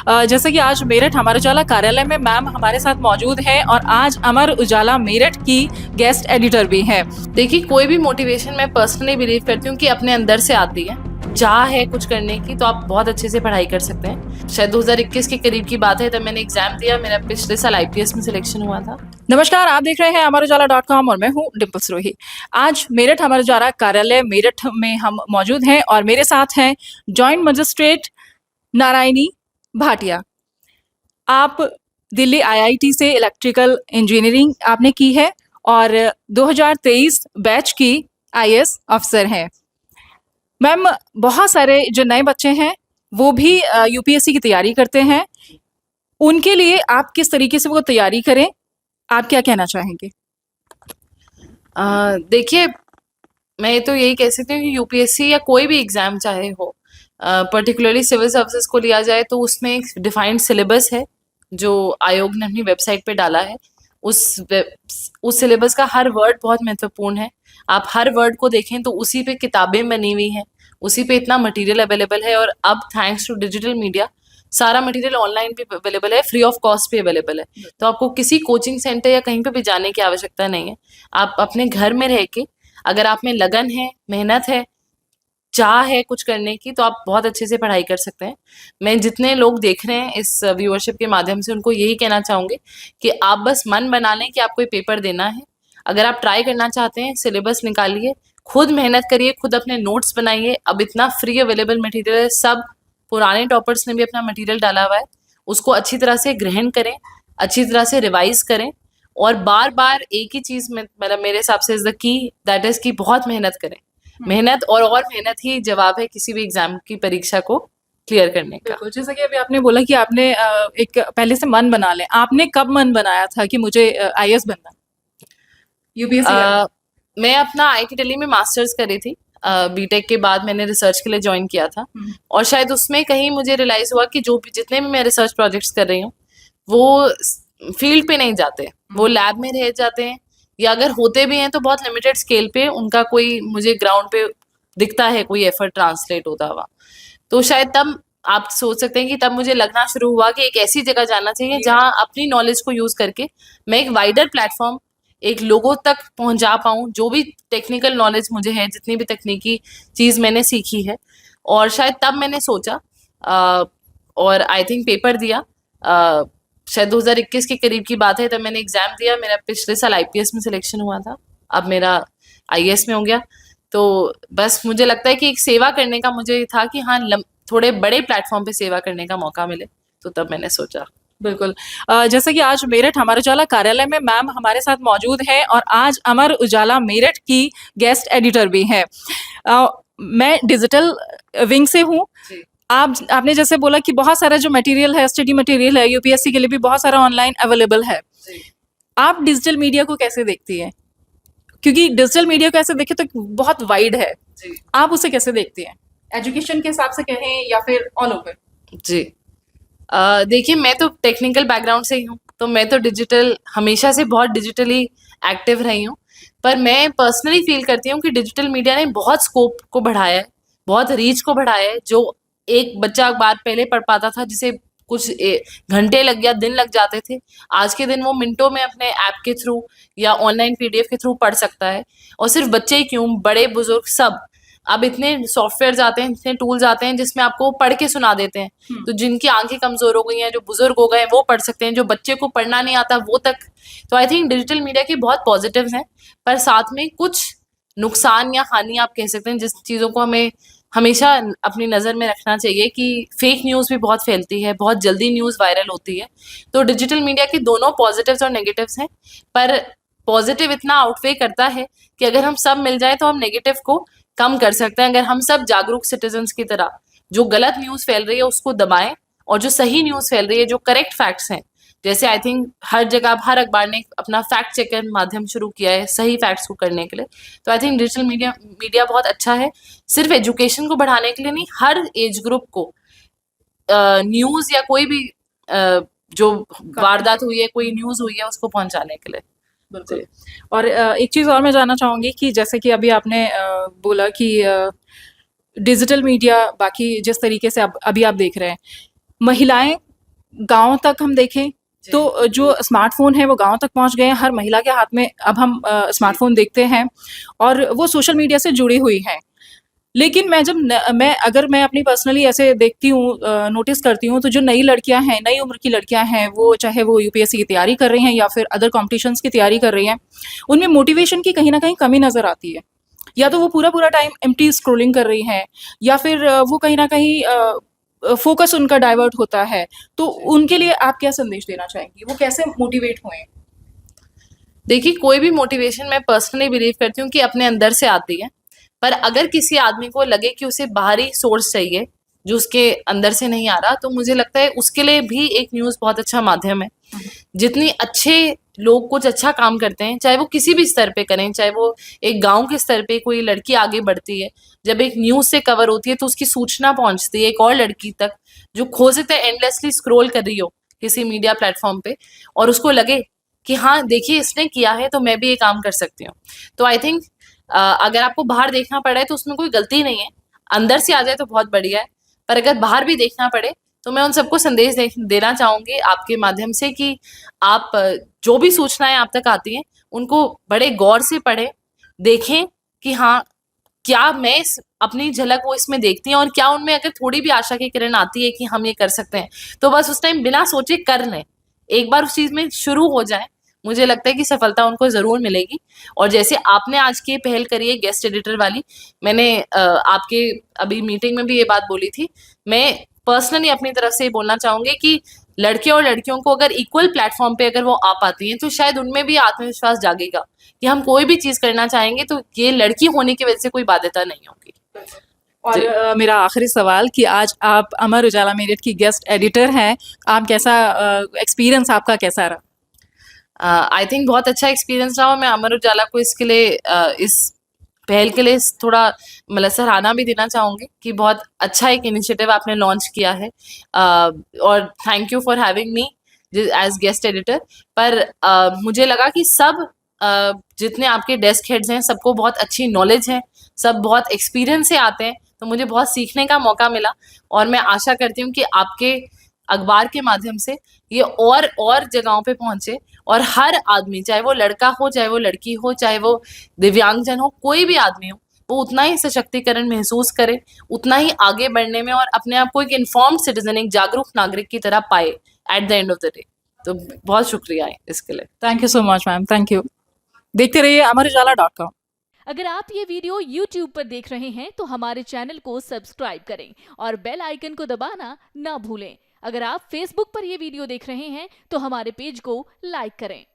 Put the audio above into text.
जैसे कि आज मेरठ अमर उजाला कार्यालय में मैम हमारे साथ मौजूद है और आज अमर उजाला मेरठ की गेस्ट एडिटर भी है। देखिए, कोई भी मोटिवेशन मैं पर्सनली बिलीव करती हूँ कि अपने अंदर से आती है। चाह है कुछ करने की तो आप बहुत अच्छे से पढ़ाई कर सकते हैं। शायद 2021 के करीब की बात है, तब मैंने एग्जाम दिया। मेरा पिछले साल आईपीएस में सिलेक्शन हुआ था। नमस्कार, आप देख रहे हैं अमरउजाला.com और मैं हूँ डिम्पल सरोही। आज मेरठ अमर उजाला कार्यालय मेरठ में हम मौजूद हैं और मेरे साथ हैं जॉइंट मजिस्ट्रेट नारायणी भाटिया। आप दिल्ली आईआईटी से इलेक्ट्रिकल इंजीनियरिंग आपने की है और 2023 बैच की आईएएस अफसर हैं। मैम, बहुत सारे जो नए बच्चे हैं वो भी यूपीएससी की तैयारी करते हैं, उनके लिए आप किस तरीके से वो तैयारी करें, आप क्या कहना चाहेंगे? देखिए, मैं तो यही कह सकती हूँ कि यूपीएससी या कोई भी एग्जाम चाहे हो, पर्टिकुलरली सिविल सर्विसेज को लिया जाए तो उसमें एक डिफाइंड सिलेबस है जो आयोग ने अपनी वेबसाइट पे डाला है। उस सिलेबस का हर वर्ड बहुत महत्वपूर्ण है। आप हर वर्ड को देखें तो उसी पे किताबें बनी हुई हैं, उसी पे इतना मटेरियल अवेलेबल है। और अब थैंक्स टू डिजिटल मीडिया सारा मटेरियल ऑनलाइन भी अवेलेबल है, फ्री ऑफ कॉस्ट भी अवेलेबल है। तो आपको किसी कोचिंग सेंटर या कहीं पे भी जाने की आवश्यकता नहीं है। आप अपने घर में रह के, अगर आप में लगन है, मेहनत है, चाह है कुछ करने की, तो आप बहुत अच्छे से पढ़ाई कर सकते हैं। मैं जितने लोग देख रहे हैं इस व्यूअरशिप के माध्यम से, उनको यही कहना चाहूँगी कि आप बस मन बना लें कि आपको ये पेपर देना है। अगर आप ट्राई करना चाहते हैं, सिलेबस निकालिए, खुद मेहनत करिए, खुद अपने नोट्स बनाइए। अब इतना फ्री अवेलेबल मटेरियल है, सब पुराने टॉपर्स ने भी अपना मटेरियल डाला हुआ है। उसको अच्छी तरह से ग्रहण करें, अच्छी तरह से रिवाइज करें और बार बार एक ही चीज़ में, मतलब मेरे हिसाब से is the key, that is कि बहुत मेहनत करें। मेहनत और मेहनत ही जवाब है किसी भी एग्जाम की परीक्षा को क्लियर करने का। बिल्कुल, जैसा कि अभी आपने बोला कि आपने एक पहले से मन बना लें, आपने कब मन बनाया था कि मुझे आईएएस बनना है, यूपीएससी? मैं अपना आईआईटी दिल्ली में मास्टर्स करी थी। बीटेक के बाद मैंने रिसर्च के लिए ज्वाइन किया था और शायद उसमें कहीं मुझे रियलाइज हुआ कि जितने भी मैं रिसर्च प्रोजेक्ट्स कर रही हूँ वो फील्ड पे नहीं जाते, वो लैब में रह जाते हैं, या अगर होते भी हैं तो बहुत लिमिटेड स्केल पे। उनका कोई मुझे ग्राउंड पे दिखता है कोई एफर्ट ट्रांसलेट होता हुआ। तो शायद तब आप सोच सकते हैं कि तब मुझे लगना शुरू हुआ कि एक ऐसी जगह जाना चाहिए जहां अपनी नॉलेज को यूज करके मैं एक वाइडर प्लेटफॉर्म, एक लोगों तक पहुंचा पाऊं, जो भी टेक्निकल नॉलेज मुझे है, जितनी भी तकनीकी चीज मैंने सीखी है। और शायद तब मैंने सोचा और आई थिंक पेपर दिया। शायद 2021 के करीब की बात है, तब मैंने एग्जाम दिया। मेरा पिछले साल आईपीएस में सिलेक्शन हुआ था, अब मेरा आईएएस में हो गया। तो बस मुझे लगता है कि एक सेवा करने का मुझे था कि हाँ, थोड़े बड़े प्लेटफॉर्म पे सेवा करने का मौका मिले, तो तब मैंने सोचा। बिल्कुल। जैसा कि आज मेरठ अमर उजाला कार्यालय में मैम हमारे साथ मौजूद है और आज अमर उजाला मेरठ की गेस्ट एडिटर भी हैं। मैं डिजिटल विंग से हूँ। आपने जैसे बोला कि बहुत सारा जो मटेरियल है, स्टडी मटेरियल है, यूपीएससी के लिए भी बहुत सारा ऑनलाइन अवेलेबल है। आप डिजिटल मीडिया को कैसे देखती हैं? क्योंकि डिजिटल मीडिया को ऐसे देखें तो बहुत वाइड है, आप उसे कैसे देखती हैं? एजुकेशन के हिसाब से कहें या फिर ऑल ओवर? जी, देखिए, मैं तो टेक्निकल बैकग्राउंड से ही हूँ, तो मैं तो डिजिटल हमेशा से बहुत डिजिटली एक्टिव रही हूँ। पर मैं पर्सनली फील करती हूँ कि डिजिटल मीडिया ने बहुत स्कोप को बढ़ाया है, बहुत रीच को बढ़ाया है। जो एक बच्चा अखबार पहले पढ़ पाता था, जिसे कुछ घंटे लग या दिन लग जाते थे, आज के दिन वो मिनटों में अपने ऐप के थ्रू या ऑनलाइन पीडीएफ के थ्रू पढ़ सकता है। और सिर्फ बच्चे ही क्यों, बड़े बुजुर्ग सब, अब इतने सॉफ्टवेयर आते हैं, इतने टूल्स आते हैं जिसमें आपको पढ़ के सुना देते हैं। तो जिनकी आंखें कमजोर हो गई हैं, जो बुजुर्ग हो गए, वो पढ़ सकते हैं, जो बच्चे को पढ़ना नहीं आता वो तक। तो आई थिंक डिजिटल मीडिया के बहुत पॉजिटिव्स हैं, पर साथ में कुछ नुकसान या हानि आप कह सकते हैं, जिस चीज़ों को हमें हमेशा अपनी नज़र में रखना चाहिए कि फेक न्यूज़ भी बहुत फैलती है, बहुत जल्दी न्यूज़ वायरल होती है। तो डिजिटल मीडिया के दोनों पॉजिटिव्स और नेगेटिव्स हैं, पर पॉजिटिव इतना आउटवे करता है कि अगर हम सब मिल जाए तो हम नेगेटिव को कम कर सकते हैं। अगर हम सब जागरूक सिटीजन्स की तरह जो गलत न्यूज़ फैल रही है उसको दबाएं, और जो सही न्यूज़ फैल रही है, जो करेक्ट फैक्ट्स हैं, जैसे आई थिंक हर जगह हर अखबार ने अपना फैक्ट चेकर माध्यम शुरू किया है सही फैक्ट्स को करने के लिए। तो आई थिंक डिजिटल मीडिया बहुत अच्छा है, सिर्फ एजुकेशन को बढ़ाने के लिए नहीं, हर एज ग्रुप को न्यूज़ या कोई भी जो वारदात हुई है, कोई न्यूज़ हुई है, उसको पहुंचाने के लिए। बिल्कुल। और एक चीज़ और मैं जानना चाहूँगी कि जैसे कि अभी आपने बोला कि डिजिटल मीडिया बाकी जिस तरीके से अभी आप देख रहे हैं, महिलाएं गांव तक हम देखें तो जो स्मार्टफोन है वो गांव तक पहुंच गए हैं, हर महिला के हाथ में अब हम स्मार्टफोन देखते हैं और वो सोशल मीडिया से जुड़ी हुई हैं। लेकिन मैं अपनी पर्सनली ऐसे देखती हूँ, नोटिस करती हूँ, तो जो नई लड़कियां हैं, नई उम्र की लड़कियां हैं, वो चाहे वो यूपीएससी की तैयारी कर रही हैं या फिर अदर कॉम्पिटिशन्स की तैयारी कर रही हैं, उनमें मोटिवेशन की कहीं ना कहीं कमी नजर आती है। या तो वो पूरा पूरा टाइम एम्प्टी स्क्रोलिंग कर रही हैं, या फिर वो कहीं ना कहीं फोकस उनका डाइवर्ट होता है। तो उनके लिए आप क्या संदेश देना चाहेंगी, वो कैसे मोटिवेट हुए? देखिए, कोई भी मोटिवेशन मैं पर्सनली बिलीव करती हूँ कि अपने अंदर से आती है। पर अगर किसी आदमी को लगे कि उसे बाहरी सोर्स चाहिए जो उसके अंदर से नहीं आ रहा, तो मुझे लगता है उसके लिए भी एक न्यूज़ बहुत अच्छा माध्यम है। जितनी अच्छे लोग कुछ अच्छा काम करते हैं, चाहे वो किसी भी स्तर पे करें, चाहे वो एक गांव के स्तर पे कोई लड़की आगे बढ़ती है, जब एक न्यूज़ से कवर होती है तो उसकी सूचना पहुंचती है एक और लड़की तक जो खोजते एंडलेसली स्क्रॉल कर रही हो किसी मीडिया प्लेटफॉर्म पे, और उसको लगे कि हाँ देखिए इसने किया है तो मैं भी ये काम कर सकती हूँ। तो आई थिंक अगर आपको बाहर देखना पड़ा है तो उसमें कोई गलती नहीं है, अंदर से आ जाए तो बहुत बढ़िया है। पर अगर बाहर भी देखना पड़े तो मैं उन सबको संदेश देना चाहूंगी आपके माध्यम से कि आप जो भी सूचनाएं आप तक आती हैं उनको बड़े गौर से पढ़ें, देखें कि हाँ क्या मैं अपनी झलक वो इसमें देखती हैं, और क्या उनमें अगर थोड़ी भी आशा की किरण आती है कि हम ये कर सकते हैं, तो बस उस टाइम बिना सोचे कर लें। एक बार उस चीज में शुरू हो जाए, मुझे लगता है कि सफलता उनको जरूर मिलेगी। और जैसे आपने आज की पहल करी है गेस्ट एडिटर वाली, मैंने आपके अभी मीटिंग में भी ये बात बोली थी। मैं पर्सनली अपनी तरफ से ये बोलना चाहूंगी कि लड़के और लड़कियों को अगर इक्वल प्लेटफॉर्म पे अगर वो आ पाती हैं तो शायद उनमें भी आत्मविश्वास जागेगा कि हम कोई भी चीज करना चाहेंगे तो ये लड़की होने की वजह से कोई बाध्यता नहीं होगी। और मेरा आखिरी सवाल कि आज आप अमर उजाला मेरठ की गेस्ट एडिटर हैं, आप कैसा एक्सपीरियंस आपका कैसा रहा? आई थिंक बहुत अच्छा एक्सपीरियंस रहा। मैं अमर उजाला को इसके लिए इस पहल के लिए थोड़ा मतलब सराहना भी देना चाहूंगी कि बहुत अच्छा एक इनिशिएटिव आपने लॉन्च किया है, और thank you for having me as guest editor. पर मुझे लगा कि सब जितने आपके डेस्क हेड्स हैं सबको बहुत अच्छी नॉलेज है, सब बहुत एक्सपीरियंस से आते हैं, तो मुझे बहुत सीखने का मौका मिला। और मैं आशा करती हूँ कि आपके अखबार के माध्यम से ये और जगहों पे पहुंचे, और हर आदमी, चाहे वो लड़का हो, चाहे वो लड़की हो, चाहे वो दिव्यांगजन हो, कोई भी आदमी हो, वो उतना ही सशक्तिकरण महसूस करे, उतना ही आगे बढ़ने में और अपने आप को एक इन्फॉर्म्ड सिटीजन, एक जागरूक नागरिक की तरह पाए at the end of the day. तो बहुत शुक्रिया इसके लिए। Thank you so much ma'am, thank you. देखते रहिए amarujala.com। अगर आप ये वीडियो YouTube पर देख रहे हैं तो हमारे चैनल को सब्सक्राइब करें और बेल आइकन को दबाना ना भूलें। अगर आप Facebook पर ये वीडियो देख रहे हैं तो हमारे पेज को लाइक करें।